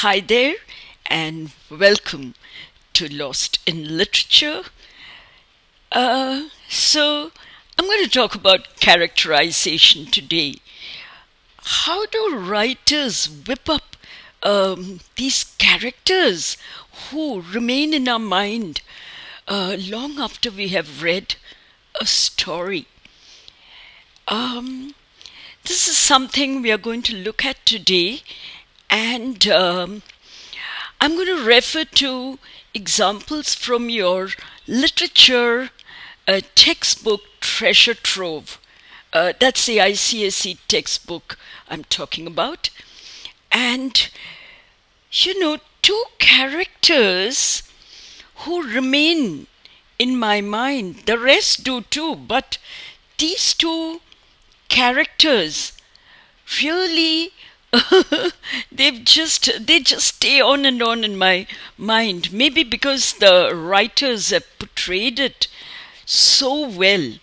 Hi there, and welcome to Lost in Literature. I'm going to talk about characterization today. How do writers whip up these characters who remain in our mind long after we have read a story? This is something we are going to look at today, and I'm going to refer to examples from your literature textbook treasure trove. That's the ICSE textbook I'm talking about. And, two characters who remain in my mind. The rest do too, but these two characters really they just stay on and on in my mind, maybe because the writers have portrayed it so well.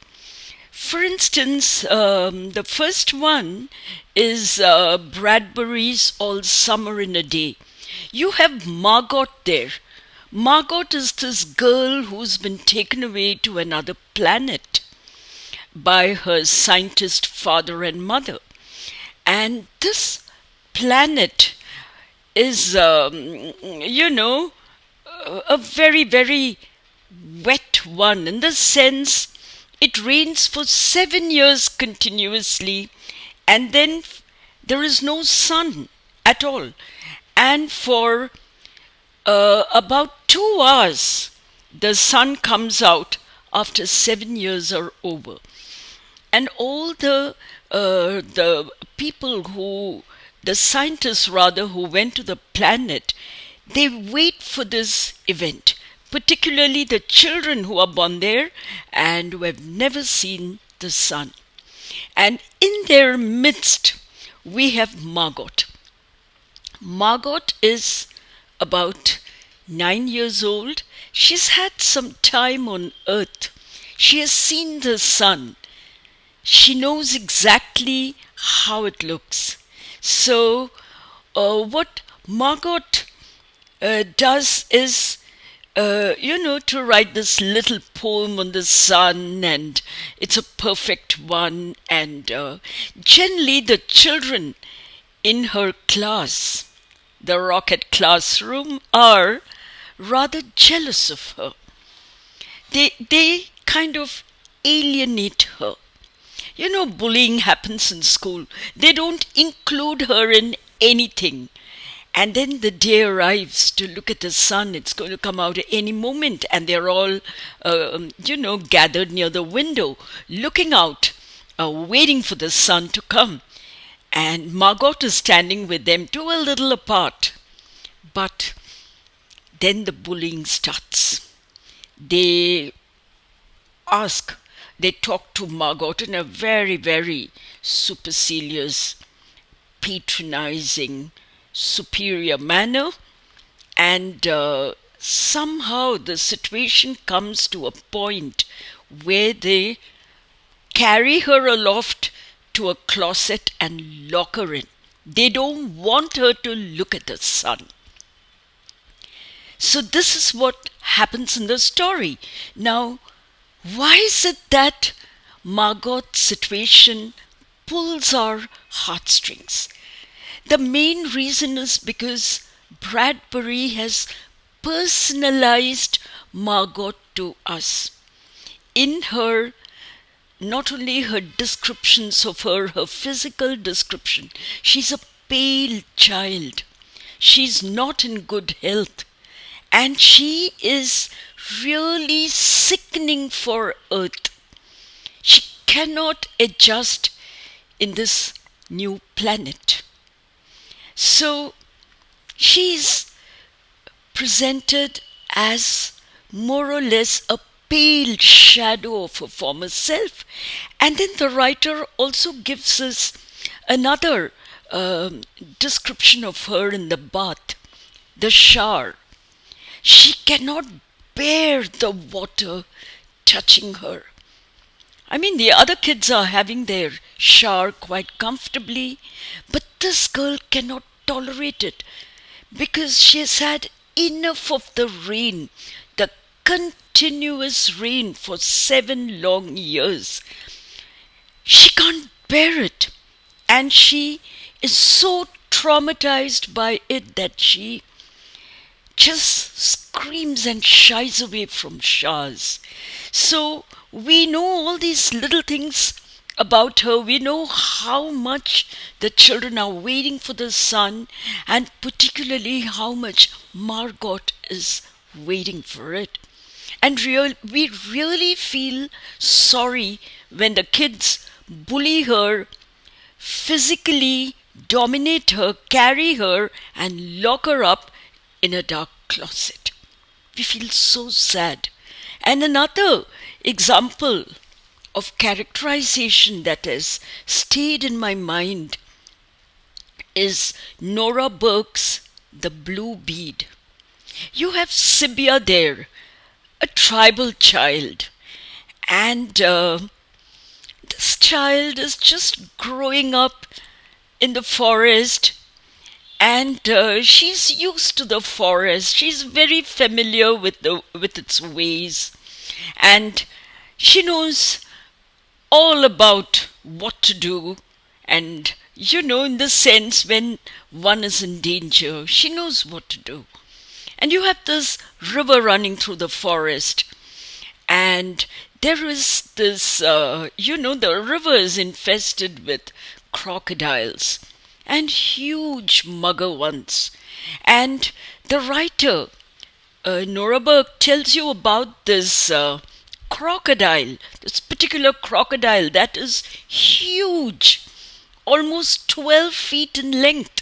For instance, the first one is Bradbury's All Summer in a Day. You have Margot there. Margot is this girl who's been taken away to another planet by her scientist father and mother. And this planet is, a very, very wet one, in the sense it rains for 7 years continuously, and then there is no sun at all. And for about 2 hours, the sun comes out after 7 years are over. And all the people the scientists rather, who went to the planet, they wait for this event, particularly the children who are born there and who have never seen the sun. And in their midst, we have Margot. Margot is about 9 years old. She's had some time on Earth. She has seen the sun. She knows exactly how it looks. So what Margot does is, to write this little poem on the sun, and it's a perfect one. And generally the children in her class, the rocket classroom, are rather jealous of her. They kind of alienate her. Bullying happens in school. They don't include her in anything. And then the day arrives to look at the sun. It's going to come out at any moment. And they're all, gathered near the window, looking out, waiting for the sun to come. And Margot is standing with them, too, a little apart. But then the bullying starts. They talk to Margot in a very, very supercilious, patronizing, superior manner. And somehow the situation comes to a point where they carry her aloft to a closet and lock her in. They don't want her to look at the sun. So this is what happens in the story. Now, why is it that Margot's situation pulls our heartstrings? The main reason is because Bradbury has personalized Margot to us. In her, not only her descriptions of her physical description, she's a pale child. She's not in good health. And she is really sickening for Earth. She cannot adjust in this new planet. So she's presented as more or less a pale shadow of her former self. And then the writer also gives us another description of her in the bath, the shower. She cannot bear the water touching her. I mean, the other kids are having their shower quite comfortably, but this girl cannot tolerate it because she has had enough of the rain, the continuous rain for 7 long years. She can't bear it, and she is so traumatized by it that she just screams and shies away from showers. So we know all these little things about her. We know how much the children are waiting for the sun, and particularly how much Margot is waiting for it. And we really feel sorry when the kids bully her, physically dominate her, carry her, and lock her up in a dark closet. We feel so sad. And another example of characterization that has stayed in my mind is Nora Burke's The Blue Bead. You have Sibia there, a tribal child, and this child is just growing up in the forest, and she's used to the forest. She's very familiar with its ways, and she knows all about what to do. And in the sense, when one is in danger, she knows what to do. And you have this river running through the forest, and there is this, the river is infested with crocodiles, and huge mugger ones. And the writer, Nora Burke, tells you about this crocodile, this particular crocodile that is huge, almost 12 feet in length.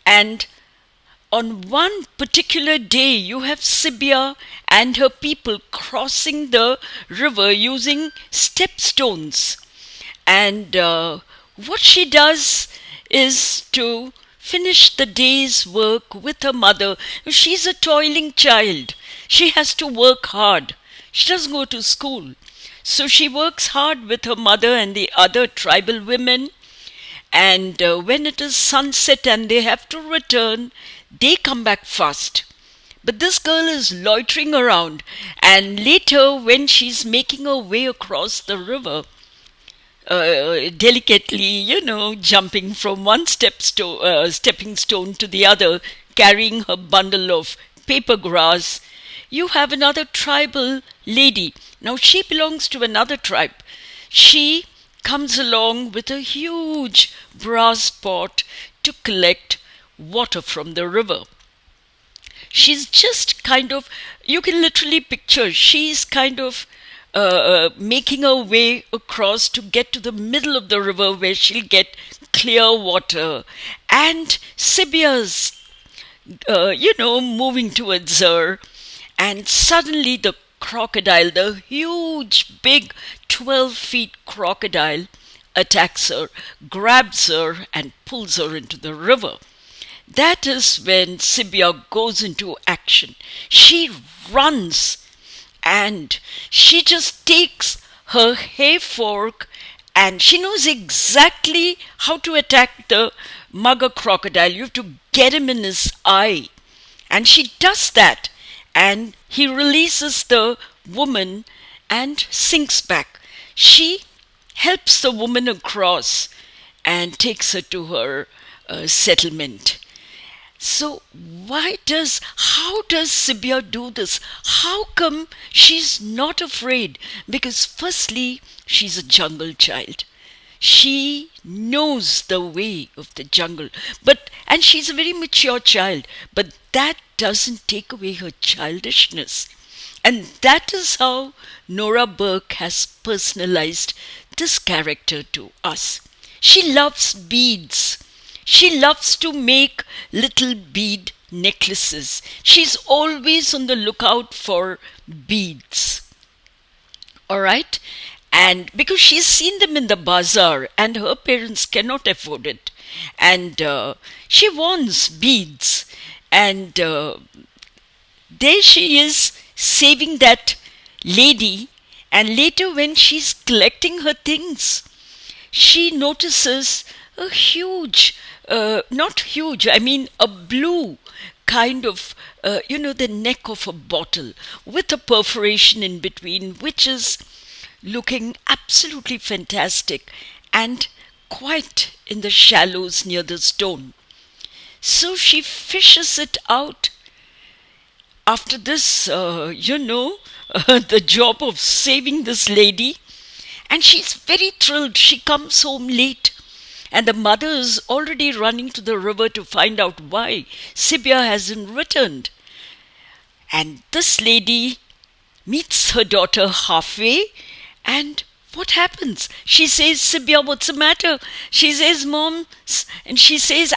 And on one particular day, you have Sibia and her people crossing the river using stepstones. And what she does is to finish the day's work with her mother. She's a toiling child. She has to work hard. She doesn't go to school. So she works hard with her mother and the other tribal women. And when it is sunset and they have to return, they come back fast. But this girl is loitering around, and later when she's making her way across the river, delicately, jumping from one stepping stone to the other, carrying her bundle of paper grass, you have another tribal lady. Now she belongs to another tribe. She comes along with a huge brass pot to collect water from the river. She's just kind of, you can literally picture, she's kind of making her way across to get to the middle of the river where she'll get clear water. And Sibia's, moving towards her. And suddenly the crocodile, the huge, big 12 feet crocodile, attacks her, grabs her, and pulls her into the river. That is when Sibia goes into action. She runs, and she just takes her hay fork, and she knows exactly how to attack the mugger crocodile. You have to get him in his eye. And she does that, and he releases the woman and sinks back. She helps the woman across and takes her to her settlement. So how does Sibia do this? How come she's not afraid? Because firstly, she's a jungle child. She knows the way of the jungle. And she's a very mature child. But that doesn't take away her childishness. And that is how Nora Burke has personalized this character to us. She loves beads. She loves to make little bead necklaces. She's always on the lookout for beads. Alright? And because she's seen them in the bazaar and her parents cannot afford it. And she wants beads. And there she is saving that lady. And later when she's collecting her things, she notices a huge not huge, I mean a blue kind of, the neck of a bottle with a perforation in between, which is looking absolutely fantastic and quite in the shallows near the stone. So she fishes it out. After this, the job of saving this lady, and she's very thrilled. She comes home late, and the mother is already running to the river to find out why Sibia hasn't returned. And this lady meets her daughter halfway, and what happens? She says, Sibia, what's the matter? She says, Mom, and she says,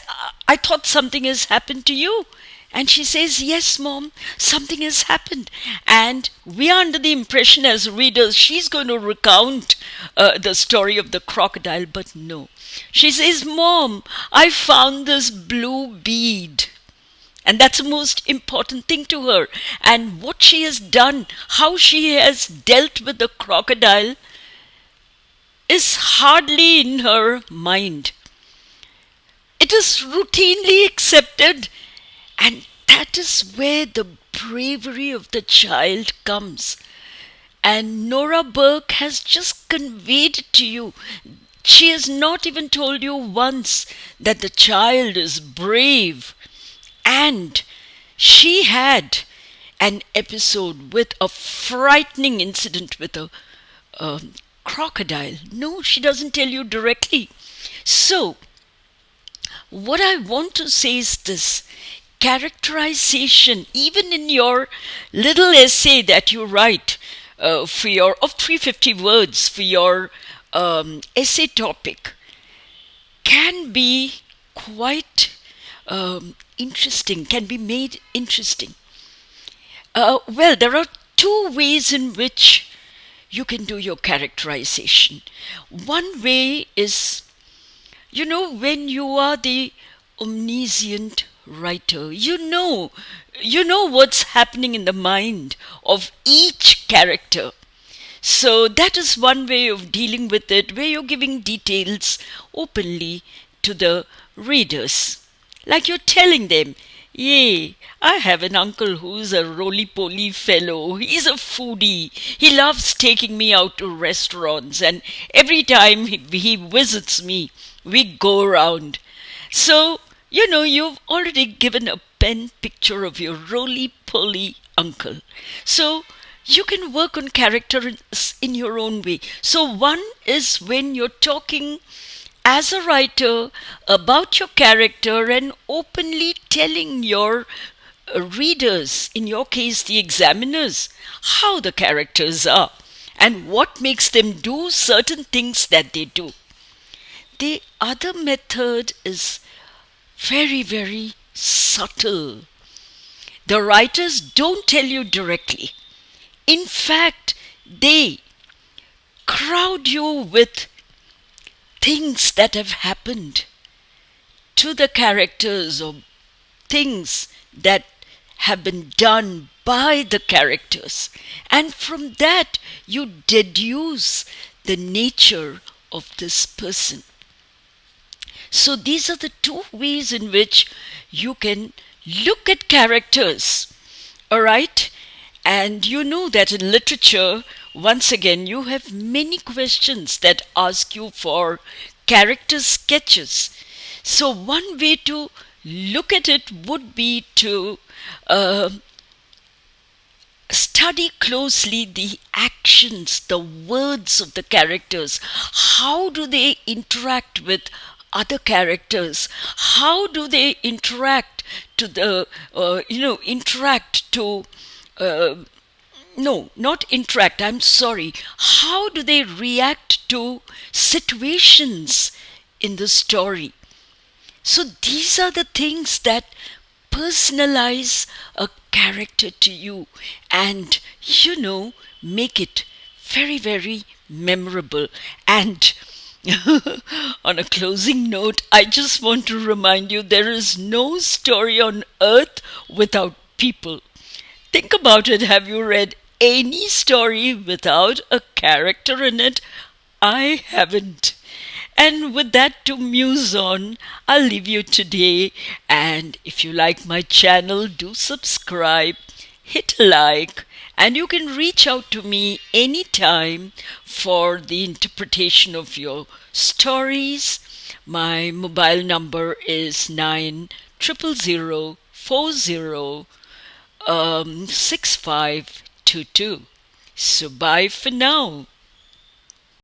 I thought something has happened to you. And she says, yes, Mom, something has happened. And we are under the impression as readers, she's going to recount the story of the crocodile, but no. She says, Mom, I found this blue bead. And that's the most important thing to her. And what she has done, how she has dealt with the crocodile, is hardly in her mind. It is routinely accepted, and that is where the bravery of the child comes. And Nora Burke has just conveyed it to you. She has not even told you once that the child is brave. And she had an episode with a frightening incident with a crocodile. No, she doesn't tell you directly. So, what I want to say is this. Characterization, even in your little essay that you write of 350 words for your essay topic, can be quite interesting, can be made interesting. Well, there are two ways in which you can do your characterization. One way is, when you are the omniscient writer, you know what's happening in the mind of each character. So that is one way of dealing with it, where you're giving details openly to the readers. Like you're telling them, yay, I have an uncle who's a roly-poly fellow. He's a foodie. He loves taking me out to restaurants, and every time he visits me, we go around. So, you've already given a pen picture of your roly-poly uncle. So, you can work on characters in your own way. So, one is when you're talking as a writer about your character and openly telling your readers, in your case the examiners, how the characters are and what makes them do certain things that they do. The other method is very, very subtle. The writers don't tell you directly. In fact, they crowd you with things that have happened to the characters, or things that have been done by the characters. And from that, you deduce the nature of this person. So these are the two ways in which you can look at characters. All right? And you know that in literature, once again, you have many questions that ask you for character sketches. So one way to look at it would be to study closely the actions, the words of the characters. How do they interact with other characters? How do they interact to the, no, not interact, I'm sorry. How do they react to situations in the story? So these are the things that personalize a character to you and, make it very, very memorable. And on a closing note, I just want to remind you there is no story on earth without people. Think about it. Have you read any story without a character in it? I haven't. And with that to muse on, I'll leave you today. And if you like my channel, do subscribe, hit like, and you can reach out to me anytime for the interpretation of your stories. My mobile number is 90040 6522. So bye for now.